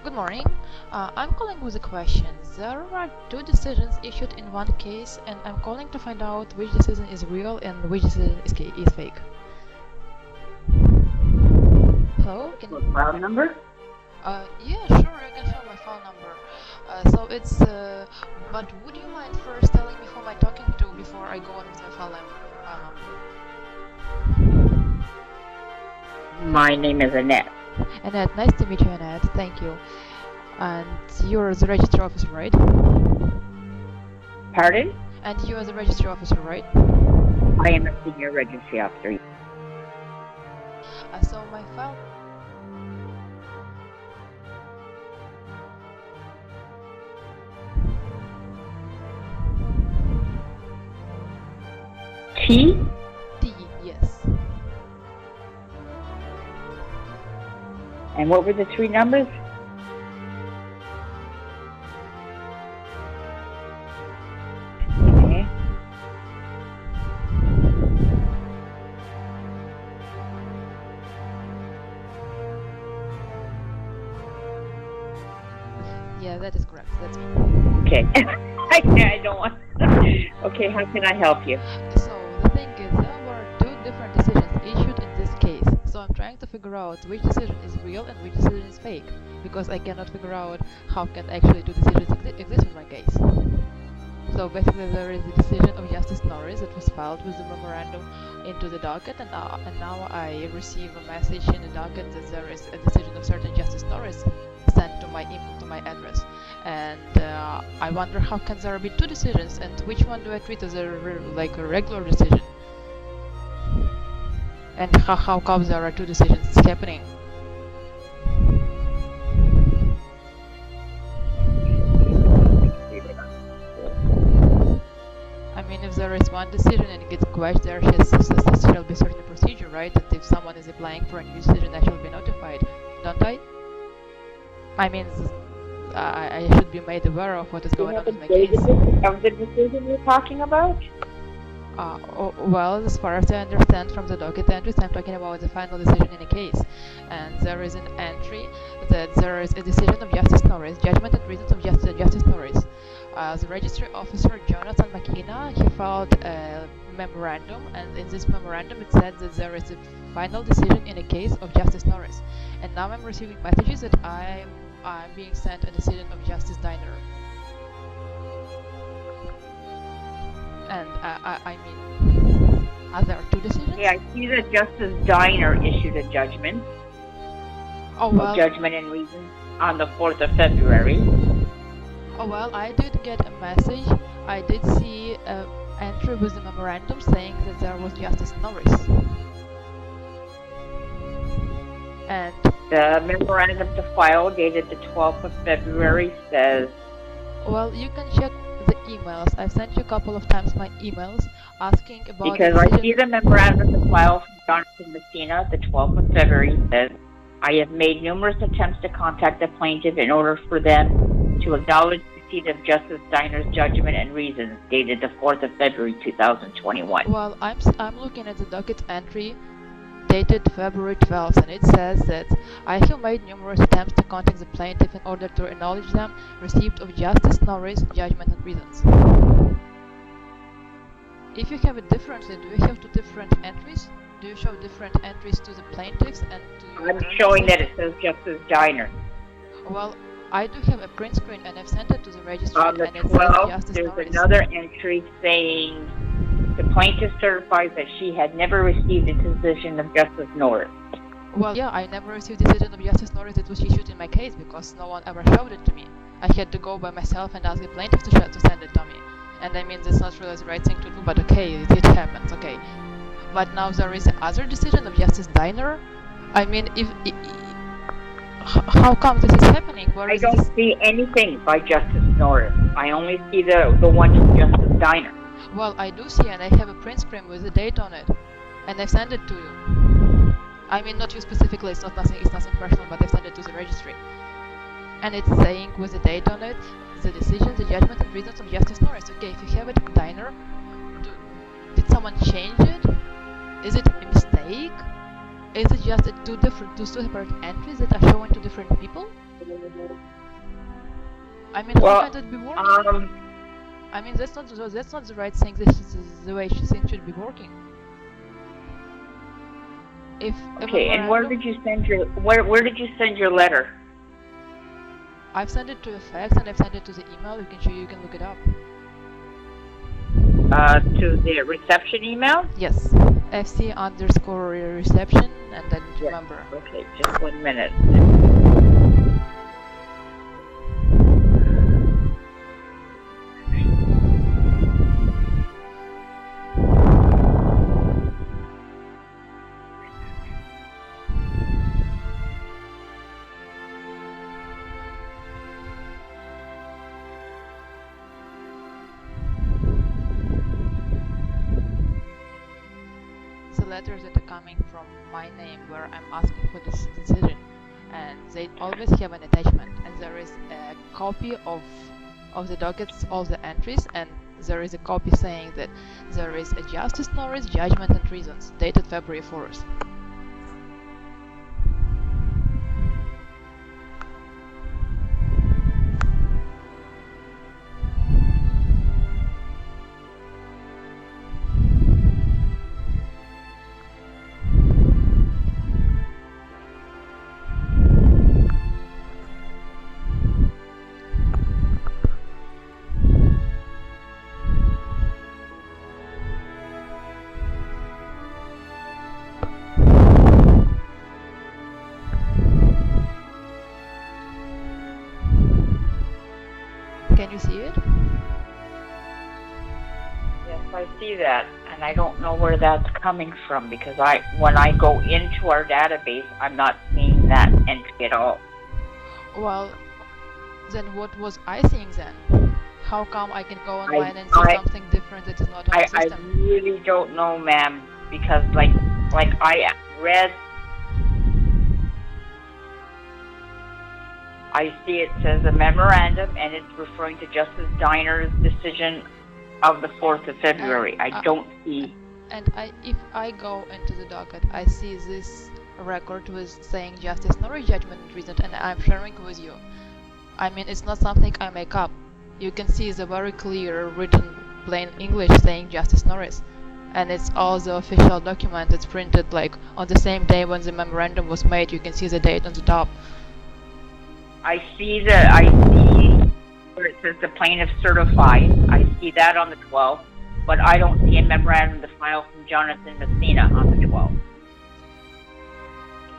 Good morning. I'm calling with a question. There are two decisions issued in one case, and I'm calling to find out which decision is real and which decision is fake. Hello? What file number? Yeah, sure, I can show my phone number. But would you mind first telling me who am I talking to before I go on with my phone number? My name is Annette. Annette, nice to meet you, Annette. Thank you. And you're the registry officer, right? Pardon? And you are the registry officer, right? I am a senior registry officer. So my file. T? T, yes. And what were the three numbers? Okay. Yeah, that is correct. That's me. Okay. I don't want. Okay, how can I help you? So the thing is, there were two different decisions issued in this case. So I'm trying to figure out which decision is real and which decision is fake, because I cannot figure out how can actually two decisions exist in my case. So basically, there is the decision of Justice Norris that was filed with the memorandum into the docket, and now I receive a message in the docket that there is a decision of certain Justice Norris sent to my email, to my address. And I wonder how can there be two decisions, and which one do I treat as a regular decision? And how come there are two decisions happening? I mean, if there is one decision and it gets quashed, there shall be certain procedure, right? That if someone is applying for a new decision, I shall be notified, don't I? I mean, I should be made aware of what is going on in my case. Of the decision you're talking about? Well, as far as I understand from the docket entries, I'm talking about the final decision in a case. And there is an entry that there is a decision of Justice Norris, judgment and reasons of Justice Norris. The registry officer, Jonathan McKenna, he filed a memorandum, and in this memorandum it said that there is a final decision in a case of Justice Norris. And now I'm receiving messages that I'm being sent a decision of Justice Diner. And I mean, are there two decisions? Yeah, I see that Justice Diner issued a judgment. Oh well. Judgment and reasons on the 4th of February. Oh well, I did get a message. I did see an entry with the memorandum saying that there was Justice Norris. And the memorandum to file dated the 12th of February says... Well, you can check the emails. I've sent you a couple of times my emails asking about... Because I see the memorandum to file from Jonathan Messina, the 12th of February says, I have made numerous attempts to contact the plaintiff in order for them to acknowledge receipt of Justice Diner's judgment and reasons dated the 4th of February 2021. Well, I'm looking at the docket entry dated February 12th, and it says that I have made numerous attempts to contact the plaintiff in order to acknowledge them receipt of Justice Norris judgment and reasons. If you have it differently, do you have two different entries? Do you show different entries to the plaintiffs and to your... I'm showing that it says Justice Diner. Well, I do have a print screen, and I've sent it to the registry, on the and it 12th, says Justice there's Norris. another entry saying the plaintiff certifies that she had never received a decision of Justice Norris. Well, yeah, I never received a decision of Justice Norris that was issued in my case because no one ever showed it to me. I had to go by myself and ask the plaintiff to send it to me. And I mean, that's not really the right thing to do, but okay, it happens, okay. But now there is another decision of Justice Diner. I mean, how come this is happening? I don't see anything by Justice Norris. I only see the one from Justice Diner. Well, I do see, and I have a print screen with the date on it, and I've sent it to you. I mean, not you specifically. It's nothing personal, but I've sent it to the registry, and it's saying with the date on it, the decision, the judgment, and reasons of Justice Norris. Okay, if you have it in Diner, did someone change it? Is it a mistake? Is it just two separate entries that are showing to different people? I mean, how Well, can that be working? I mean, that's not the right thing. This is the way things should be working. If a okay, and where memorandum, did you send your letter? I've sent it to a fax and I've sent it to the email. You can look it up. To the reception email? Yes, FC_reception and then remember. Okay, just 1 minute. The letters that are coming from my name where I'm asking for this decision, and they always have an attachment, and there is a copy of the dockets, all the entries, and there is a copy saying that there is a Justice Norris judgment and reasons dated February 4th. Can you see it? Yes, I see that, and I don't know where that's coming from because when I go into our database, I'm not seeing that entry at all. Well, then what was I seeing then? How come I can go online and see something different that is not on the system? I really don't know, ma'am, because like I read, I see it says a memorandum, and it's referring to Justice Diner's decision of the 4th of February. I don't see. And if I go into the docket, I see this record with saying Justice Norris judgment and reason, and I'm sharing with you. I mean, it's not something I make up. You can see the very clear written plain English saying Justice Norris, and it's all the official document. It's printed like on the same day when the memorandum was made. You can see the date on the top. I see where it says the plaintiff certified. I see that on the 12th, but I don't see a memorandum to file from Jonathan Messina on the 12th.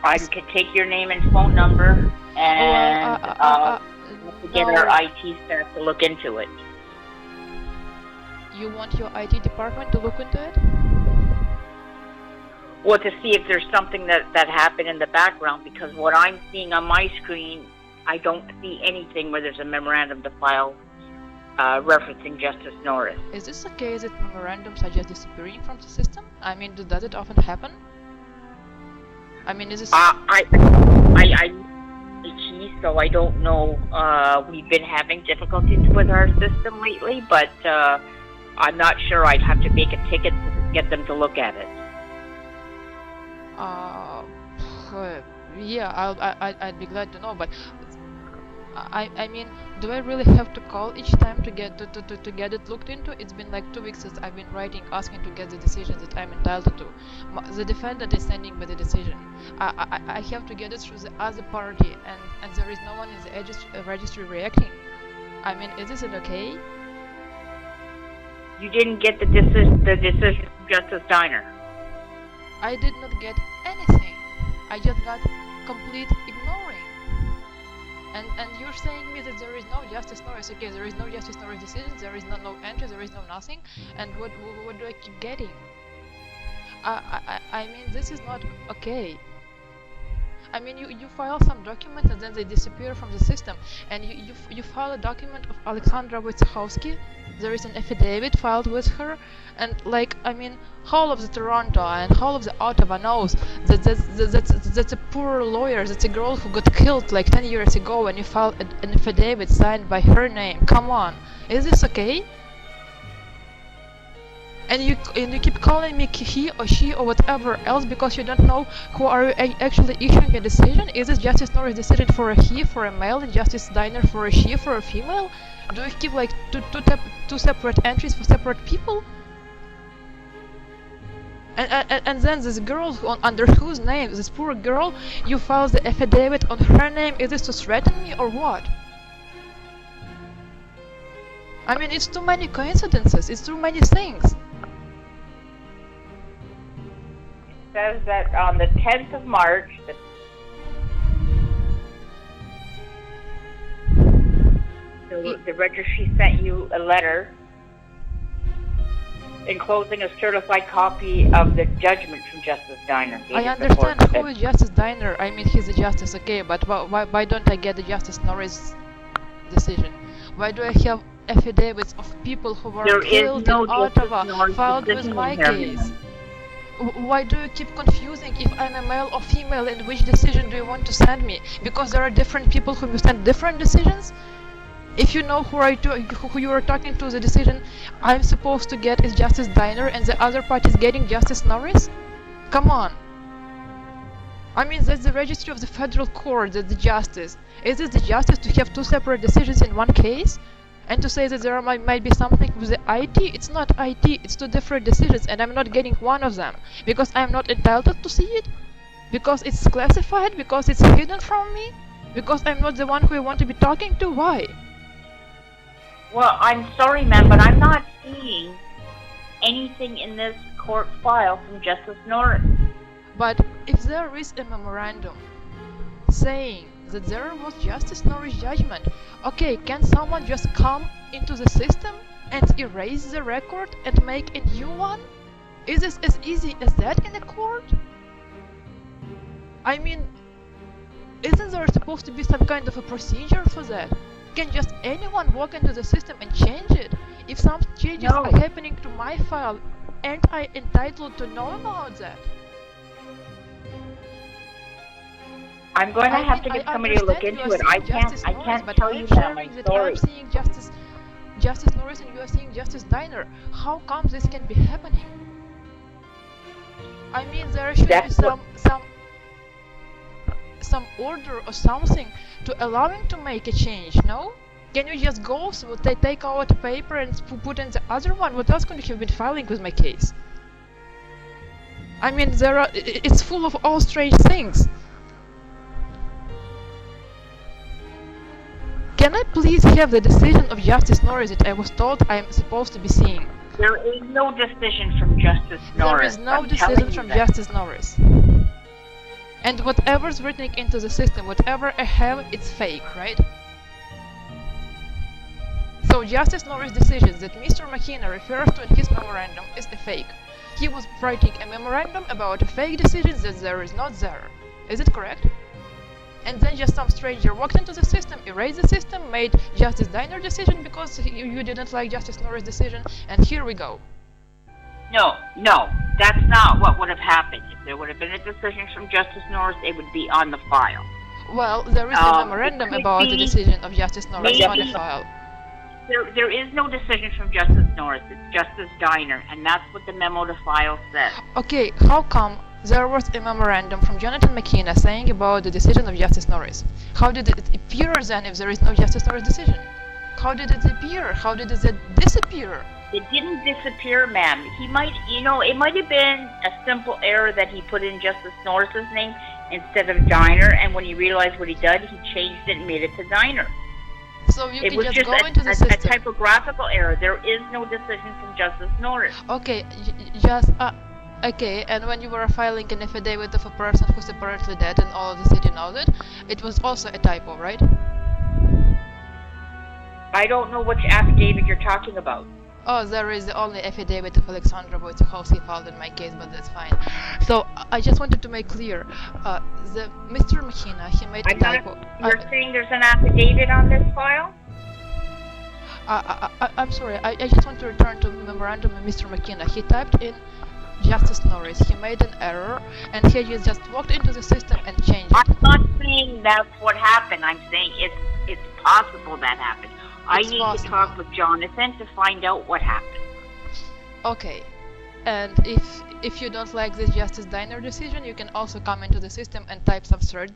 I could take your name and phone number and get our IT staff to look into it. You want your IT department to look into it? Well, to see if there's something that happened in the background, because what I'm seeing on my screen, I don't see anything where there's a memorandum to file referencing Justice Norris. Is this a case that memorandums are just disappearing from the system? I mean, does it often happen? I mean, is this... I so I don't know. We've been having difficulties with our system lately, but I'm not sure. I'd have to make a ticket to get them to look at it. Yeah, I'd be glad to know, but I mean, do I really have to call each time to get it looked into? It's been like 2 weeks since I've been writing, asking to get the decisions that I'm entitled to. The defendant is sending me the decision. I have to get it through the other party, and there is no one in the registry reacting. I mean, is this okay? You didn't get the decision from Justice Diner. I did not get anything. I just got complete ignoring. And you're saying me that there is no Justice Norris. Okay, there is no Justice Norris decision, there is no entry, there is no nothing. And what do I keep getting? I mean, this is not okay. I mean, you file some documents and then they disappear from the system. And you file a document of Alexandra Wojciechowski. There is an affidavit filed with her, and like, I mean, whole of the Toronto and whole of the Ottawa knows that that's a poor lawyer. That's a girl who got killed like 10 years ago, and you filed an affidavit signed by her name. Come on, is this okay? And you keep calling me he or she or whatever else because you don't know who are you actually issuing a decision. Is it Justice Norris decision for a he, for a male, and Justice Diner for a she, for a female? Do you keep like two separate entries for separate people? And then this girl under whose name, this poor girl, you file the affidavit on her name. Is this to threaten me or what? I mean, it's too many coincidences. It's too many things. Says that on the 10th of March, the registry sent you a letter enclosing a certified copy of the judgment from Justice Diner. I understand who is Justice Diner. I mean, he's a justice, okay, but why don't I get the Justice Norris decision? Why do I have affidavits of people who were killed in Ottawa filed with my case? Why do you keep confusing if I'm a male or female and which decision do you want to send me? Because there are different people who send different decisions? If you know who you are talking to, the decision I'm supposed to get is Justice Diner and the other party is getting Justice Norris? Come on. I mean, that's the registry of the Federal Court, that's the justice. Is it the justice to have two separate decisions in one case? And to say that there might be something with the IT? It's not IT, it's two different decisions and I'm not getting one of them. Because I'm not entitled to see it? Because it's classified? Because it's hidden from me? Because I'm not the one who I want to be talking to? Why? Well, I'm sorry, ma'am, but I'm not seeing anything in this court file from Justice Norris. But if there is a memorandum saying that there was Justice Norris judgment, okay, can someone just come into the system and erase the record and make a new one? Is this as easy as that in a court? I mean, isn't there supposed to be some kind of a procedure for that? Can just anyone walk into the system and change it? If some changes are happening to my file, aren't I entitled to know about that? I'm going to have to get somebody to look into it. I can't tell you that. I'm sorry. I'm seeing Justice Norris and you are seeing Justice Diner. How come this can be happening? I mean, there should be some order or something to allow him to make a change, no? Can you just go, so they take out a paper and put in the other one? What else could you have been filing with my case? I mean, it's full of all strange things. Can I please have the decision of Justice Norris that I was told I am supposed to be seeing? There is no decision from Justice Norris. There is no decision from Justice Norris. And whatever's written into the system, whatever I have, it's fake, right? So Justice Norris' decisions that Mr. McKenna refers to in his memorandum is a fake. He was writing a memorandum about a fake decision that there is not there. Is it correct? And then just some stranger walked into the system, erased the system, made Justice Diner decision because you didn't like Justice Norris' decision, and here we go. No, that's not what would have happened. If there would have been a decision from Justice Norris, it would be on the file. Well, there is a memorandum about the decision of Justice Norris on the file. There is no decision from Justice Norris. It's Justice Diner, and that's what the memo to file says. Okay, how come there was a memorandum from Jonathan McKenna saying about the decision of Justice Norris? How did it appear then if there is no Justice Norris decision? How did it appear? How did it disappear? It didn't disappear, ma'am. He might, it might have been a simple error that he put in Justice Norris's name instead of Diner, and when he realized what he did, he changed it and made it to Diner. So you can just go into the system. A typographical error. There is no decision from Justice Norris. Okay, okay, and when you were filing an affidavit of a person who's apparently dead and all of the city knows it was also a typo, right? I don't know which affidavit you're talking about. Oh, there is the only affidavit of Alexandra Wojciechowski he filed in my case, but that's fine. So I just wanted to make clear, the Mr. McKenna, he made a typo. You're saying there's an affidavit on this file? I'm sorry, I just want to return to the memorandum of Mr. McKenna. He typed in Justice Norris, he made an error, and he just walked into the system and changed it. I'm not saying that's what happened. I'm saying it's possible that happened. I need to talk with Jonathan to find out what happened. Okay. And if you don't like this Justice Diner decision, you can also come into the system and type some third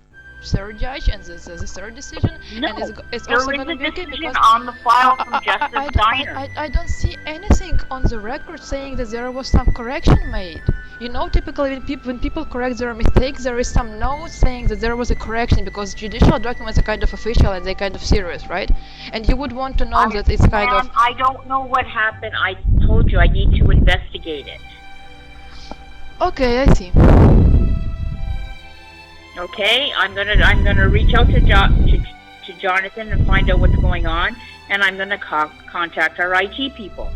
judge, and this is the third decision, No, and it's there also is going to a be okay decision because on the file from Justice Diner. I don't see anything on the record saying that there was some correction made. You know, typically when people correct their mistakes, there is some note saying that there was a correction, because judicial documents are kind of official and they're kind of serious, right? And you would want to know that it's kind of... Ma'am, I don't know what happened. I told you I need to investigate it. Okay, I see. Okay, I'm gonna reach out to Jonathan and find out what's going on, and I'm gonna contact our IT people.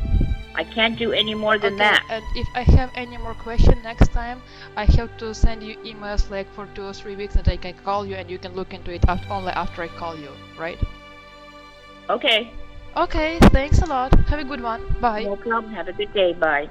I can't do any more than that. And if I have any more question next time, I have to send you emails like for 2 or 3 weeks, and I can call you and you can look into it only after I call you, right? Okay. Okay, thanks a lot. Have a good one. Bye. No problem. Have a good day. Bye.